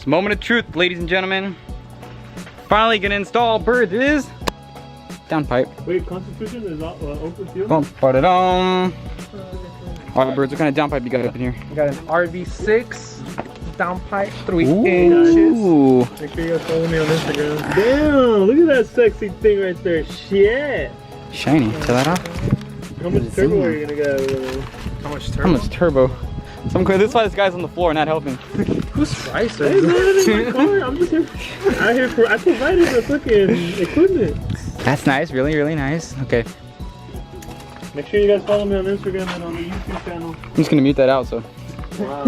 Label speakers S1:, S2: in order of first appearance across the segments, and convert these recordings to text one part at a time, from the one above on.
S1: It's a moment of truth, ladies and gentlemen. Finally gonna install Birds is downpipe.
S2: Wait, Constitution is open field?
S1: Boom, put it on. Alright, Birds, what kind of downpipe you got up in here?
S3: We got an RV6 downpipe, 3
S1: Ooh.
S3: inches.
S2: Make sure you guys follow me on Instagram. Damn, look at that sexy thing right there. Shit.
S1: Shiny. Tear that off.
S2: How much turbo are you gonna get out of it?
S3: How much
S1: How
S3: turbo?
S1: much turbo? This is why this guy's on the floor not helping.
S3: Who's Spicer?
S2: Hey, man, in my car. I'm just here. I provided the fucking equipment.
S1: That's nice, really, really nice. Okay,
S2: Make sure you guys follow me on Instagram and on the YouTube channel.
S1: I'm just gonna mute that out, so.
S2: Wow.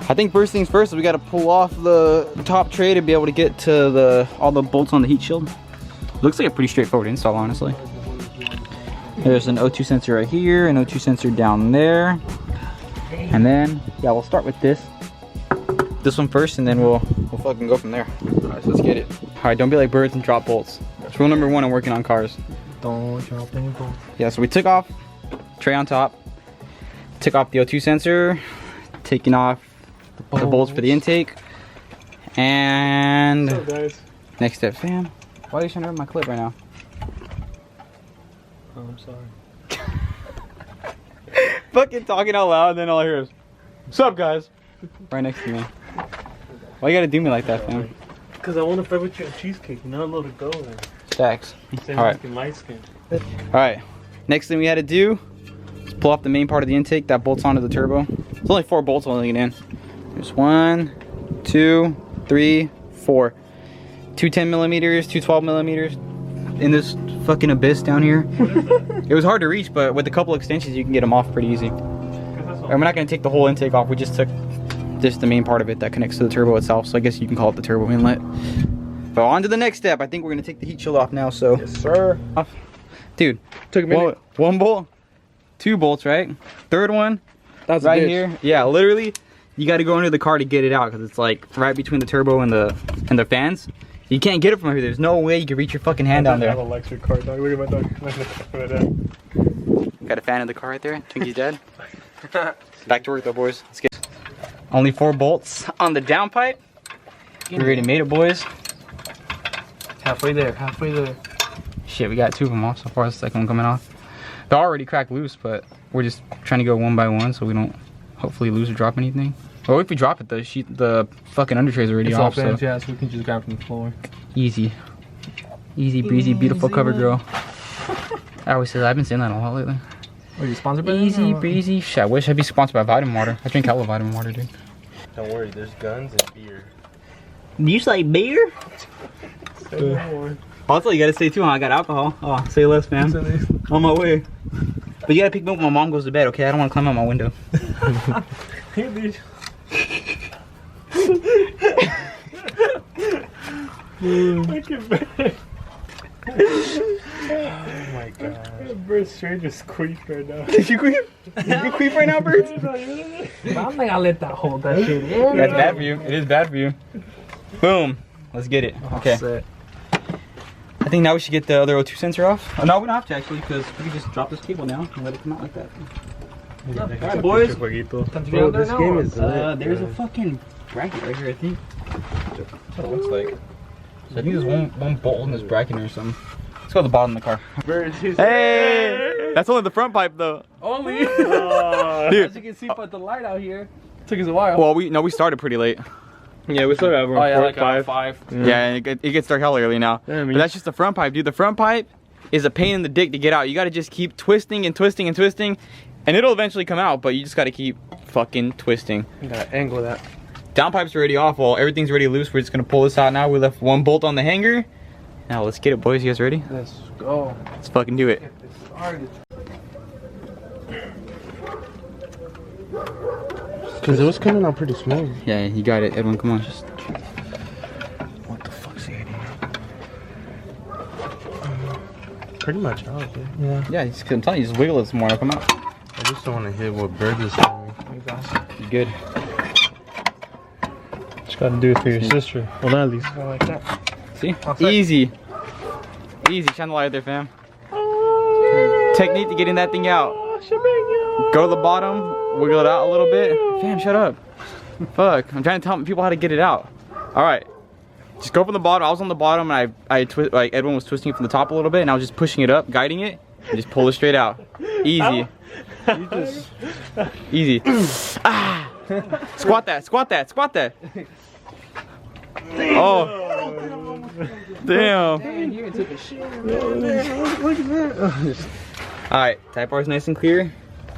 S1: I think first things first, we gotta pull off the top tray to be able to get to all the bolts on the heat shield. Looks like a pretty straightforward install, honestly. There's an O2 sensor right here, an O2 sensor down there. And then, yeah, we'll start with this one first, and then we'll fucking go from there. Alright, so let's get it. Alright, don't be like Birds and drop bolts. That's rule number 1 in working on cars.
S3: Don't drop any bolts.
S1: Yeah, so we took off tray on top, took off the O2 sensor, taking off the bolts for the intake, and
S2: What's up, guys?
S1: next step, fam. Why are you trying to rip my clip right now?
S2: Oh, I'm sorry.
S1: Fucking talking out loud, and then all I hear is, "What's up, guys?" Right next to me. Why you gotta do me like that, fam?
S2: Because I want to fight with you on cheesecake. You're not allowed to go there.
S1: Stacks.
S2: Same
S1: All right.
S2: fucking light skin.
S1: All right. Next thing we had to do is pull off the main part of the intake that bolts onto the turbo. There's only 4 bolts holding it in. There's 1, 2, 3, 4. 2 10 millimeters, 2 12 millimeters in this fucking abyss down here. It was hard to reach, but with a couple extensions, you can get them off pretty easy. And we're not gonna take the whole intake off. We just took just the main part of it that connects to the turbo itself. So I guess you can call it the turbo inlet. But on to the next step. I think we're gonna take the heat shield off now. So,
S3: Yes, sir.
S1: dude,
S3: Took a minute.
S1: one bolt, 2 bolts, right? Third one,
S3: That's
S1: right here. Yeah, literally, you got to go under the car to get it out because it's like right between the turbo and the fans. You can't get it from here. There's no way you can reach your fucking hand down
S2: I
S1: there.
S2: have an electric car, dog. Look at my dog. Look at that.
S1: Got a fan in the car right there. Twinky's dead. Back to work though, boys. Let's get. Only 4 bolts on the downpipe. We already made it, boys.
S3: Halfway there, halfway there.
S1: Shit, we got 2 of them off so far. The second one coming off. They're already cracked loose, but we're just trying to go one by one so we don't hopefully lose or drop anything. Well, if we drop it, the fucking under tray's already
S3: It's
S1: off.
S3: all fans,
S1: So
S3: yeah, so we can just grab from the floor.
S1: easy, easy breezy, beautiful cover girl. I always say that. I've been saying that a lot lately.
S3: Are you sponsored by
S1: Easy
S3: them or what?
S1: breezy. Shit, I wish I'd be sponsored by Vitamin Water. I drink hella Vitamin Water, dude.
S4: Don't worry, there's guns and beer.
S1: You say beer?
S2: Say no more.
S1: Also, you gotta say too, huh? I got alcohol. Oh, say less, man. On my way. But you gotta pick me up when my mom goes to bed, okay? I don't wanna climb out my window.
S2: Hey, bitch. Fucking bad.
S4: Oh my god.
S2: That bird's straight just queef right now.
S1: Did you queef? Did you queef right now, Birds?
S3: I don't think I let that hold that shit in.
S1: That's bad for you. It is bad for you. Boom. Let's get it. Okay.
S3: Set.
S1: I think now we should get the other O2 sensor off. Oh, no, we don't have to actually, because we can just drop this cable now and let it come out like that. Alright, boys.
S3: Time to get
S4: Bro,
S3: out there
S4: this
S3: now,
S4: game
S3: or-
S4: is lit.
S1: There's a fucking bracket right here, I think. That's what it looks like. So I think there's one bolt in this bracket or something. Let's go to the bottom of the car. Hey! That's only the front pipe though.
S3: Only.
S1: Dude.
S3: As you can see, put the light out here. Took us a while.
S1: Well, we started pretty late.
S2: Yeah, we started around
S3: oh yeah,
S2: 4
S3: like
S2: 5.
S3: 5.
S1: Yeah, and it gets dark hella early now.
S2: Yeah, I mean-
S1: But that's just the front pipe, dude. The front pipe is a pain in the dick to get out. You gotta just keep twisting and twisting and twisting, and it'll eventually come out, but you just gotta keep fucking twisting.
S3: You gotta angle that.
S1: Downpipe's already off. Well, everything's already loose. We're just gonna pull this out now. We left 1 bolt on the hanger. Now let's get it, boys. You guys ready?
S3: Let's go.
S1: Let's fucking do it.
S3: Get this started.
S4: Because it was coming out pretty smooth.
S1: Yeah, you got it, Edwin. Come on.
S4: What the fuck's it? Pretty much out, dude. Yeah.
S1: Yeah, I'm telling you, just wiggle it some more. It'll come out.
S4: I just don't want to hit what Bird is telling me.
S1: You good?
S2: Just gotta do it for your sister. Well, not at least.
S3: Go like that.
S1: See?
S3: All set.
S1: Easy. Easy. Shine the light there, fam. Technique to getting that thing out. Go to the bottom, wiggle it out a little bit. Fam, shut up. Fuck, I'm trying to tell people how to get it out. All right, just go from the bottom. I was on the bottom and like Edwin was twisting it from the top a little bit and I was just pushing it up, guiding it, and just pull it straight out. Easy. Easy. Ah. Squat that, squat that, squat that. Oh. Damn. Alright, type bar is nice and clear.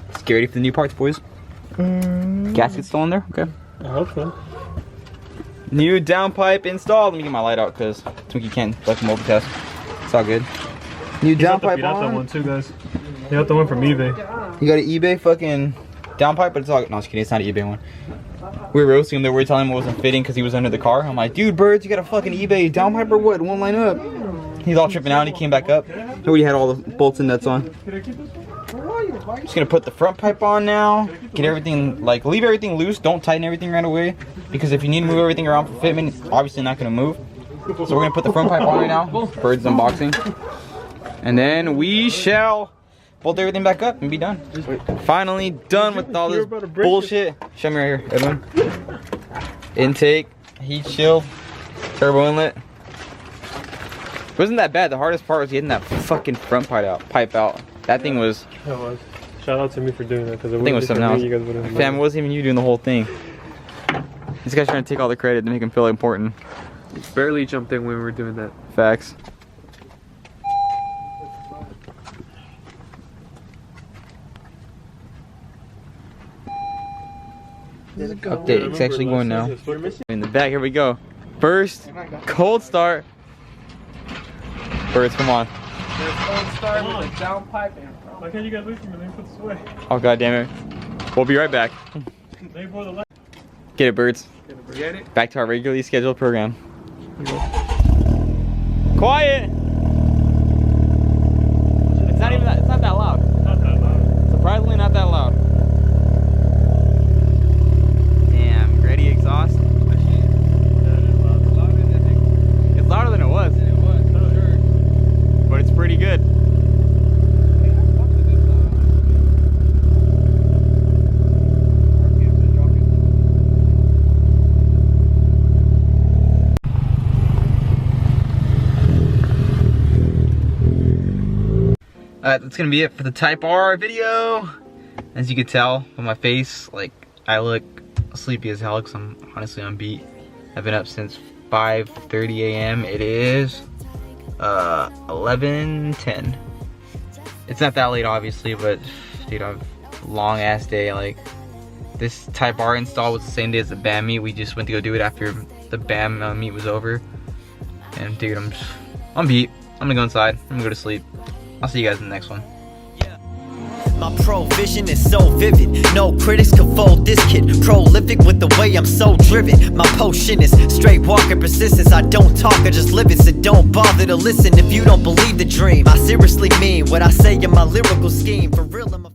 S1: Let's get ready for the new parts, boys. Gasket's still on there? Okay.
S2: I hope so.
S1: New downpipe installed. Let me get my light out because Twinkie can't like multitask. It's all good. New downpipe
S2: got that one too, guys. You got the one from eBay.
S1: You got an eBay fucking downpipe, but it's all. No, I'm just kidding. It's not an eBay one. We were roasting him there. We were telling him it wasn't fitting because he was under the car. I'm like, dude, Birds, you got a fucking eBay downpipe or what? It won't line up. He's all tripping out and he came back up. So we had all the bolts and nuts on. Just gonna put the front pipe on now. Get everything, like, leave everything loose. Don't tighten everything right away. Because if you need to move everything around for fitment, it's obviously not gonna move. So we're gonna put the front pipe on right now. Birds unboxing. And then we shall bolt everything back up and be done. Finally done with all this bullshit. Show me right here, Edwin. Intake, heat shield, turbo inlet. It wasn't that bad. The hardest part was getting that fucking front pipe out. That thing was.
S2: That was. Shout out to me for doing that because
S1: I think it was something else. Fam, it wasn't even you doing the whole thing. This guy's trying to take all the credit to make him feel important.
S3: Barely jumped in when we were doing that.
S1: Facts. Update, it's actually going now. In the back, here we go. First, cold start. Birds, come on.
S3: Cold start with a downpipe and
S2: why can't you guys wait for me? Let me put this away.
S1: Oh, god damn it. We'll be right back. Get it, Birds.
S3: Get it?
S1: Back to our regularly scheduled program. Quiet! It's not even that, it's not that loud.
S2: Not that loud.
S1: Surprisingly not that loud. Damn, ready exhaust. It's louder than it was. But it's pretty good. That's gonna be it for the Type R video. As you can tell from my face, like, I look sleepy as hell because I'm honestly on beat. I've been up since 5:30 a.m. It is 11:10. It's not that late obviously, but dude, I have a long ass day. Like, this Type R install was the same day as the BAM meet. We just went to go do it after the BAM meet was over. And dude, I'm beat. I'm gonna go inside. I'm gonna go to sleep. I'll see you guys in the next one.
S5: My provision is so vivid, no critics can fold this kid. Prolific with the way I'm so driven. My potion is straight walking persistence. I don't talk, I just live it, so don't bother to listen if you don't believe the dream. I seriously mean what I say in my lyrical scheme. For real, I'm a